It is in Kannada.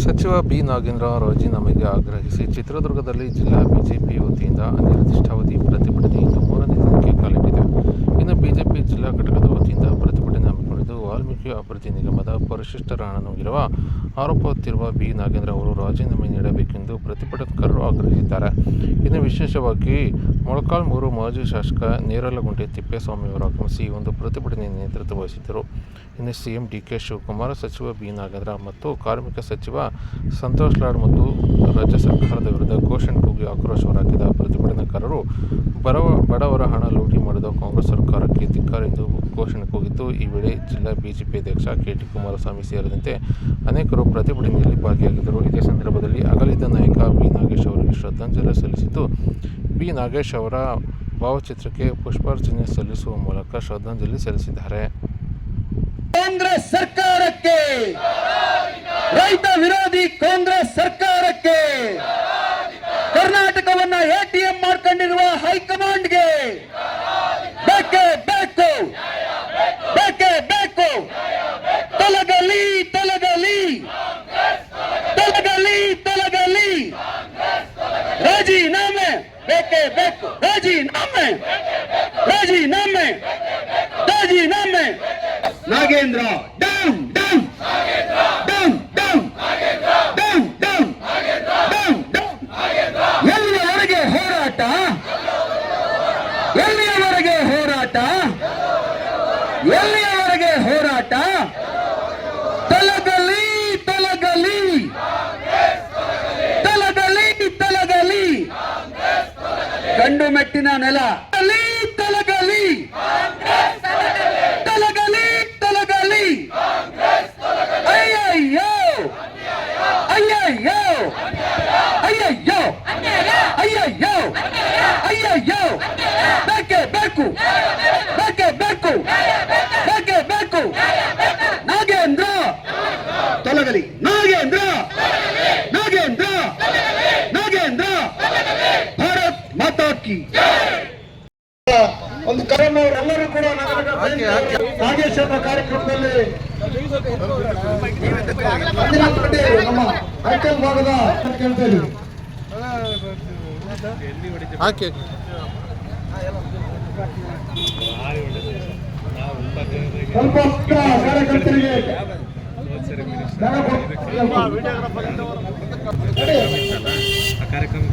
ಸಚಿವ ಬಿ ನಾಗೇಂದ್ರ ರಾಜೀನಾಮೆಗೆ ಆಗ್ರಹಿಸಿ ಚಿತ್ರದುರ್ಗದಲ್ಲಿ ಜಿಲ್ಲಾ ಬಿಜೆಪಿ ವತಿಯಿಂದ ಅನಿರ್ದಿಷ್ಟಾವಧಿ ಪ್ರತಿಭಟನೆ ಇಂದು 3ನೇ ದಿನಕ್ಕೆ ಕಾಲಿಟ್ಟಿದೆ. ಇನ್ನು ಬಿಜೆಪಿ ಜಿಲ್ಲಾ ಘಟಕದ ವತಿಯಿಂದ ಪ್ರತಿಭಟನೆ ಹಮ್ಮಿಕೊಂಡಿದ್ದು, ವಾಲ್ಮೀಕಿ ಅಭಿವೃದ್ಧಿ ನಿಗಮದ ಪರಿಶಿಷ್ಟರನ್ನು ಇರುವ ಆರೋಪ ಹೊತ್ತಿರುವ ಬಿ ನಾಗೇಂದ್ರ ಅವರು ರಾಜೀನಾಮೆ ನೀಡಬೇಕೆಂದು ಪ್ರತಿಭಟನಾಕಾರರು ಆಗ್ರಹಿಸಿದ್ದಾರೆ. ಇನ್ನು ವಿಶೇಷವಾಗಿ ಮೊಳಕಾಲ್ಮೂರು ಮಾಜಿ ಶಾಸಕ ನೇರಲಗುಂಟೆ ತಿಪ್ಪೇಸ್ವಾಮಿ ಅವರು ಆಗಮಿಸಿ ಈ ಒಂದು ಪ್ರತಿಭಟನೆ ನೇತೃತ್ವ ವಹಿಸಿದ್ದರು. ಇನ್ನು ಸಿಎಂ ಡಿಕೆ ಶಿವಕುಮಾರ್, ಸಚಿವ ಬಿ ನಾಗೇಂದ್ರ ಮತ್ತು ಕಾರ್ಮಿಕ ಸಚಿವ ಸಂತೋಷ್ ಲಾಡ್ ಮತ್ತು ರಾಜ್ಯ ಸರ್ಕಾರದ ವಿರುದ್ಧ ಘೋಷಣೆ ಕೂಗಿ ಆಕ್ರೋಶ ಹೊರಹಾಕಿದ ಪ್ರತಿಭಟನಾಕಾರರು ಬಡವರ ಹಣ ಲೂಟಿ ಮಾಡಿದ ಕಾಂಗ್ರೆಸ್ ಸರ್ಕಾರಕ್ಕೆ ಧಿಕ್ಕಾರ ಎಂದು ಘೋಷಣೆ ಕೂಗಿದ್ದು, ಈ ವೇಳೆ ಜಿಲ್ಲಾ ಬಿಜೆಪಿ ಅಧ್ಯಕ್ಷ ಕೆ.ಟಿ. ಕುಮಾರಸ್ವಾಮಿ ಸೇರಿದಂತೆ ಅನೇಕರು ಪ್ರತಿಭಟನೆಯಲ್ಲಿ ಭಾಗಿಯಾಗಿದ್ದರು. ಇದೇ ಸಂದರ್ಭದಲ್ಲಿ ಅಗಲಿದ ನಾಯಕ ಬಿ ನಾಗೇಶ್ ಅವರಿಗೆ ಶ್ರದ್ಧಾಂಜಲಿ ಸಲ್ಲಿಸಿದ್ದು, ಬಿ ನಾಗೇಶ್ ಅವರ ಭಾವಚಿತ್ರಕ್ಕೆ ಪುಷ್ಪಾರ್ಚನೆ ಸಲ್ಲಿಸುವ ಮೂಲಕ ಶ್ರದ್ಧಾಂಜಲಿ ಸಲ್ಲಿಸಿದ್ದಾರೆ. ಕಾಂಗ್ರೆಸ್ ಸರ್ಕಾರಕ್ಕೆ, ರೈತ ವಿರೋಧಿ ಕಾಂಗ್ರೆಸ್ ಸರ್ಕಾರಕ್ಕೆ, ಕರ್ನಾಟಕವನ್ನ ಎಟಿಎಂ ಮಾಡ್ಕೊಂಡಿರುವ ಹೈಕಮಾಂಡ್ಗೆ ಬೇಕೇ ಬೇಕು, ಬೇಕೇ ಬೇಕು. ತೊಲಗಲಿ, ತೊಲಗಲಿ, ತೊಲಗಲಿ, ತೊಲಗಲಿ. ರಾಜೀನಾಮೆ ಬೇಕೇ ಬೇಕು. ರಾಜೀನಾಮೆ, ರಾಜೀನಾಮೆ, ರಾಜೀನಾಮೆ. Nagendra down, down, down, down, down, down, down, down. ಎಲ್ಲಿಯವರೆಗೆ ಹೋರಾಟ, ಎಲ್ಲಿಯವರೆಗೆ ಹೋರಾಟ, ಎಲ್ಲಿಯವರೆಗೆ ಹೋರಾಟ. ತೊಲಗಲಿ, ತೊಲಗಲಿ, ತೊಲಗಲಿ, ತೊಲಗಲಿ. ಗಂಡು ಮೆಟ್ಟಿನ ನೆಲ ತೊಲಗಲಿ, ತೊಲಗಲಿ, ತೊಲಗಲಿ. ಅಯ್ಯಯ್ಯೋ, ಅಯ್ಯಯ್ಯೋ, ಅಯ್ಯಯ್ಯೋ, ಅಯ್ಯಯ್ಯೋ, ಅಯ್ಯಯ್ಯೋ. ಬೇಕೇ ಬೇಕು, ಬೇಕೇ ಬೇಕು, ಬೇಕೇ ಬೇಕು. ನಾಗೇಂದ್ರ ತೊಲಗಲಿ, ನಾಗೇಂದ್ರ, ನಾಗೇಂದ್ರ, ನಾಗೇಂದ್ರ. ಭಾರತ್ ಮಾತಾ ಕಿ. ಒಂದು ಕರೆಯವರೆಲ್ಲರೂ ಕೂಡ ನಾಗೇಶ್ ಅವರ ಕಾರ್ಯಕ್ರಮದಲ್ಲಿ ನಮ್ಮ ಐಟಲ್ ಭಾಗದ ಕೇಳ್ತಾ ಇದ್ದೀವಿ. ಸ್ವಲ್ಪ ಕಾರ್ಯಕರ್ತರಿಗೆ ಕಾರ್ಯಕ್ರಮ